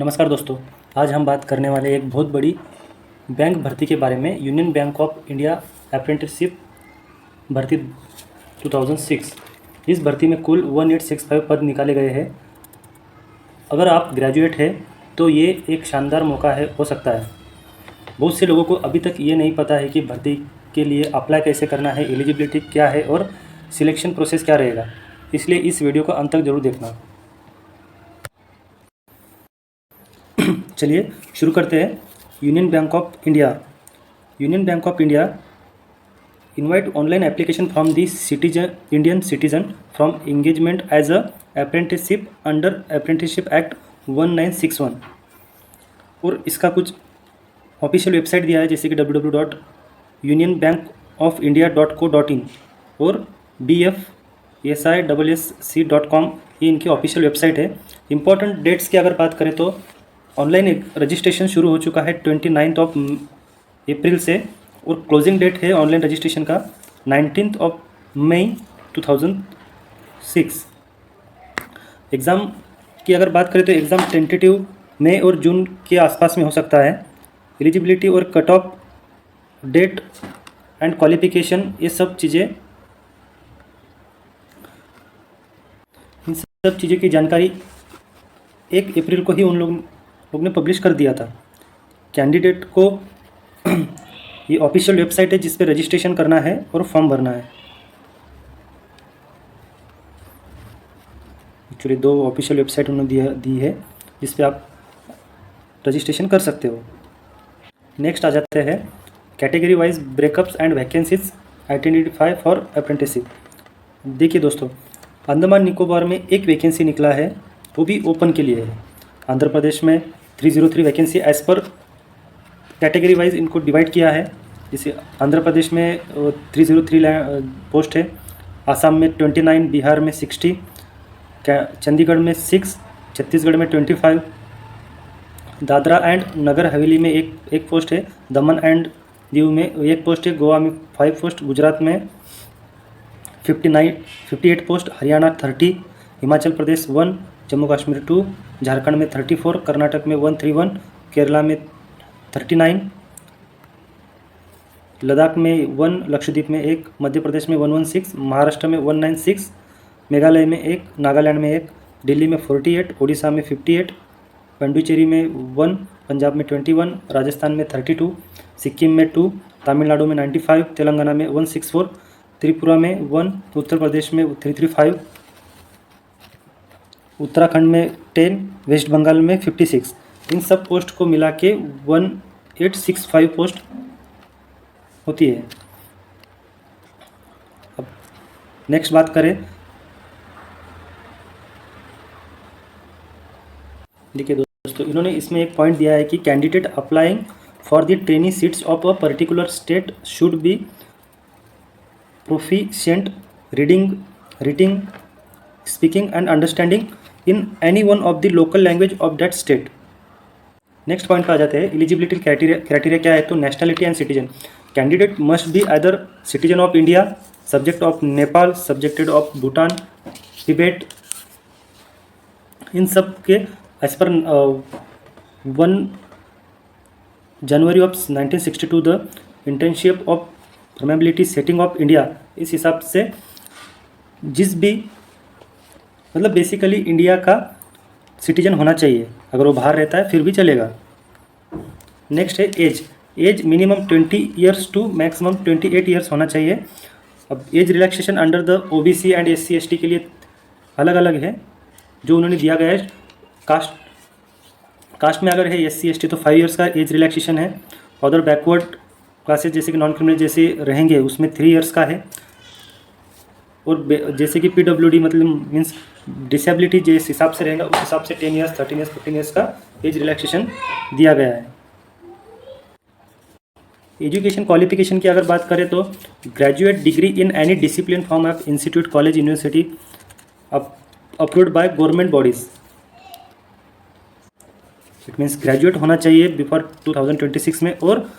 नमस्कार दोस्तों, आज हम बात करने वाले एक बहुत बड़ी बैंक भर्ती के बारे में। Union Bank of India apprenticeship भर्ती 2006। इस भर्ती में कुल 1865 पद निकाले गए हैं। अगर आप ग्रेजुएट हैं तो ये एक शानदार मौका हो सकता है। बहुत से लोगों को अभी तक ये नहीं पता है कि भर्ती के लिए अप्लाई कैसे करना है, एलिजिबिलिटी क्या है और सिलेक्शन प्रोसेस क्या रहेगा। इसलिए इस वीडियो को अंत तक जरूर देखना। चलिए शुरू करते हैं। Union Bank of India invite online application from the Indian citizen from engagement as a apprenticeship under apprenticeship act 1961। और इसका कुछ ऑफिशियल वेबसाइट दिया है, जैसे कि www.unionbankofindia.co.in और bfsissc.com। ये इनकी ऑफिशियल वेबसाइट है। इंपॉर्टेंट डेट्स की अगर बात करें तो ऑनलाइन रजिस्ट्रेशन शुरू हो चुका है 29 अप्रैल से, और क्लोजिंग डेट है ऑनलाइन रजिस्ट्रेशन का 19 मई 2006। एग्ज़ाम की अगर बात करें तो एग्ज़ाम टेंटेटिव मई और जून के आसपास में हो सकता है। एलिजिबिलिटी और cut off date and qualification, ये सब चीज़ें, इन सब चीज़ों की जानकारी 1 अप्रैल को ही उन लोग ने पब्लिश कर दिया था। कैंडिडेट को ये ऑफिशियल वेबसाइट है जिस पे रजिस्ट्रेशन करना है और फॉर्म भरना है। एक्चुअली 2 ऑफिशियल वेबसाइट उन्होंने दी है जिस पे आप रजिस्ट्रेशन कर सकते हो। नेक्स्ट आ जाते हैं category wise breakups and vacancies identify for apprenticeship. देखिए दोस्तों, अंडमान निकोबार में एक वैकेंसी निकला है, वो भी ओपन के लिए है। आंध्र प्रदेश में 303 vacancy as per category wise इनको डिवाइड किया है। जैसे आंध्र प्रदेश में 303 पोस्ट है, आसाम में 29, बिहार में 60, चंडीगढ़ में 6, छत्तीसगढ़ में 25, दादरा एंड नगर हवेली में एक पोस्ट है, दमन एंड दीव में 1 पोस्ट है, गोवा में 5 पोस्ट, गुजरात में 58 पोस्ट, हरियाणा 30, हिमाचल प्रदेश 1, जम्मू कश्मीर 2, झारखंड में 34, कर्नाटक में 131, केरला में 39, लद्दाख में 1, लक्षद्वीप में 1, मध्य प्रदेश में 116, महाराष्ट्र में 196, मेघालय में 1, नागालैंड में 1, दिल्ली में 48, उड़ीसा में 58, पुडुचेरी में 1, पंजाब में 21, राजस्थान में 32, सिक्किम में 2, तमिलनाडु में 95, तेलंगाना में 164, त्रिपुरा में 1, उत्तर प्रदेश में 335, उत्तराखंड में 10, वेस्ट बंगाल में 56। इन सब पोस्ट को मिला के 1865 पोस्ट होती है। अब नेक्स्ट बात करें, देखिए दोस्तों, इन्होंने इसमें एक पॉइंट दिया है कि candidate applying for the trainee seats of a particular state should be proficient reading, speaking and understanding in any one of the local language of that state. Next point पर आ जाते हैं। एलिजिबिलिटी क्राइटेरिया क्या है, तो nationality and citizen. Candidate must be either citizen of India, subject of Nepal, subjected of Bhutan, Tibet. इन सब के एज पर 1 January of 1962 the internship of permeability setting of India, इस हिसाब से जिस भी, मतलब बेसिकली इंडिया का सिटीजन होना चाहिए। अगर वो बाहर रहता है फिर भी चलेगा। नेक्स्ट है age minimum 20 years to maximum 28 years होना चाहिए। अब age relaxation under the OBC and SC ST के लिए अलग अलग है जो उन्होंने दिया गया है। कास्ट में अगर है SC ST तो 5 ईयर्स का एज रिलैक्सेशन है। अदर बैकवर्ड क्लासेज जैसे कि नॉन क्रिमिनल जैसे रहेंगे उसमें 3 ईयर्स का है। और जैसे कि PWD मतलब मीन्स डिसेबिलिटी जिस हिसाब से रहेगा उस हिसाब से 10 ईयर्स, 13 ईयर्स, 15 ईयर्स का एज रिलैक्सेशन दिया गया है। एजुकेशन क्वालिफिकेशन की अगर बात करें तो graduate degree in any discipline from of institute, college, university approved by government bodies. It means graduate होना चाहिए बिफोर 2026 में, और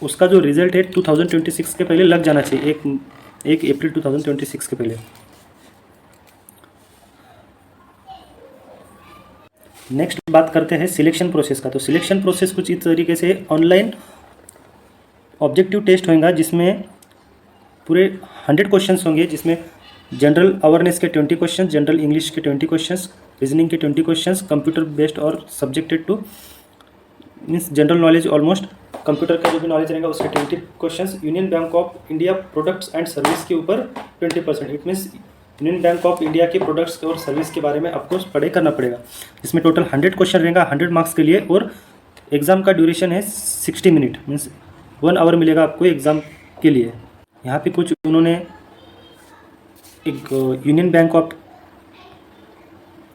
उसका जो रिजल्ट है 2026 के पहले लग जाना चाहिए, 1 अप्रैल 2026 के पहले। नेक्स्ट बात करते हैं सिलेक्शन प्रोसेस का। तो सिलेक्शन प्रोसेस कुछ इस तरीके से ऑनलाइन ऑब्जेक्टिव टेस्ट होगा, जिसमें पूरे 100 क्वेश्चंस होंगे, जिसमें जनरल अवेयरनेस के 20 क्वेश्चंस, जनरल इंग्लिश के 20 क्वेश्चंस, रीजनिंग के 20 क्वेश्चंस, कंप्यूटर बेस्ड और subjected two means general knowledge, almost computer का जो भी नॉलेज रहेगा उसके 20 questions. Union Bank of India products and service के ऊपर 20%। It means union Bank of India के प्रोडक्ट्स और सर्विस के बारे में आपको पढ़ाई करना पड़ेगा। इसमें टोटल 100 क्वेश्चन रहेगा 100 मार्क्स के लिए, और एग्ज़ाम का ड्यूरेशन है 60 मिनट, मीन्स 1 आवर मिलेगा आपको एग्ज़ाम के लिए। यहाँ पे कुछ उन्होंने एक union Bank of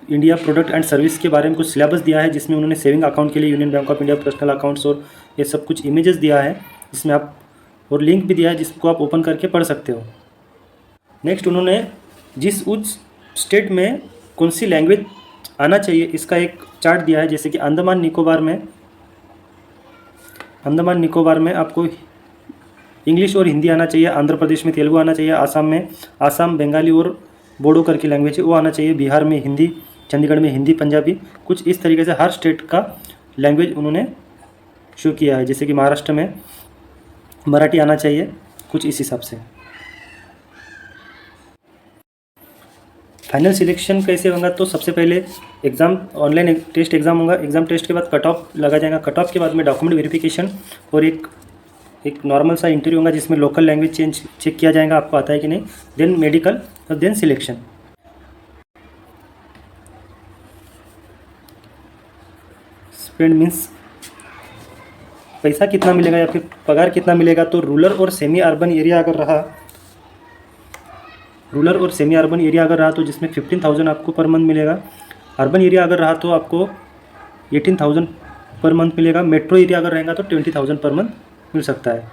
India product and service के बारे में कुछ सिलेबस दिया है, जिसमें उन्होंने सेविंग अकाउंट के लिए union Bank of India personal accounts और ये सब कुछ इमेजेस दिया है, जिसमें आप और लिंक भी दिया है जिसको आप ओपन करके पढ़ सकते हो। नेक्स्ट उन्होंने जिस उस स्टेट में कौन सी लैंग्वेज आना चाहिए इसका एक चार्ट दिया है, जैसे कि अंडमान निकोबार में आपको इंग्लिश और हिंदी आना चाहिए, आंध्र प्रदेश में तेलुगु आना चाहिए, आसाम बंगाली और बोडो करके लैंग्वेज है वो आना चाहिए, बिहार में हिंदी, चंडीगढ़ में हिंदी पंजाबी। कुछ इस तरीके से हर स्टेट का लैंग्वेज उन्होंने शो किया है, जैसे कि महाराष्ट्र में मराठी आना चाहिए, कुछ इस हिसाब से। फाइनल सिलेक्शन कैसे होगा, तो सबसे पहले एग्ज़ाम ऑनलाइन टेस्ट एग्ज़ाम होगा। एग्ज़ाम टेस्ट के बाद कट ऑफ लगा जाएगा, कट ऑफ के बाद में डॉक्यूमेंट वेरिफिकेशन और एक नॉर्मल सा इंटरव्यू होगा, जिसमें लोकल लैंग्वेज चेक किया जाएगा आपको आता है कि नहीं, देन मेडिकल और देन सिलेक्शन। स्टूडेंट मीन्स पैसा कितना मिलेगा या फिर पगार कितना मिलेगा, तो रूरल और सेमी अर्बन एरिया अगर रहा तो जिसमें 15,000 आपको पर मंथ मिलेगा। अर्बन एरिया अगर रहा तो आपको 18,000 पर मंथ मिलेगा। मेट्रो एरिया अगर रहेगा तो 20,000 पर मंथ मिल सकता है।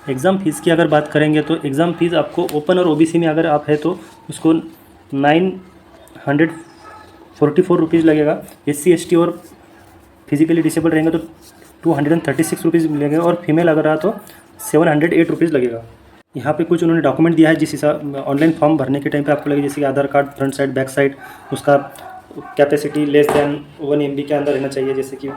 एग्ज़ाम फीस की अगर बात करेंगे तो एग्ज़ाम फीस आपको ओपन और ओबीसी में अगर आप है तो उसको 944 रुपीज़ लगेगा। SC ST और फिजिकली डिसेबल रहेंगे तो 236 रुपीज़ मिलेगा, और फीमेल अगर रहा तो 708 रुपीज़ लगेगा। यहाँ पे कुछ उन्होंने डॉक्यूमेंट दिया है जिस हिसाब ऑनलाइन फॉर्म भरने के टाइम पे आपको लगेगा, जैसे कि Aadhaar card front side back side, उसका कैपेसिटी लेस दैन 1 MB के अंदर रहना चाहिए, जैसे कि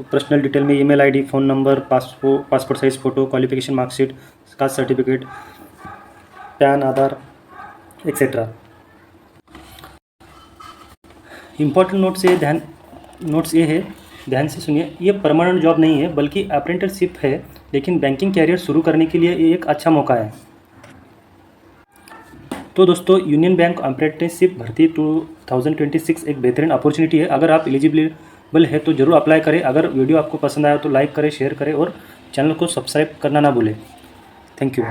पर्सनल डिटेल में email ID, phone number, passport size photo, qualification marksheet, caste certificate, PAN, Aadhaar etcetera. Important notes ये है, ध्यान से सुनिए। ये परमानेंट जॉब नहीं है बल्कि अप्रेंटिसशिप है, लेकिन बैंकिंग कैरियर शुरू करने के लिए ये एक अच्छा मौका है। तो दोस्तों, यूनियन बैंक अप्रेंटिसशिप भर्ती 2026 एक बेहतरीन अपॉर्चुनिटी है। अगर आप एलिजिबल है तो ज़रूर अप्लाई करें। अगर वीडियो आपको पसंद आया तो लाइक करें, शेयर करें और चैनल को सब्सक्राइब करना ना भूलें। Thank you.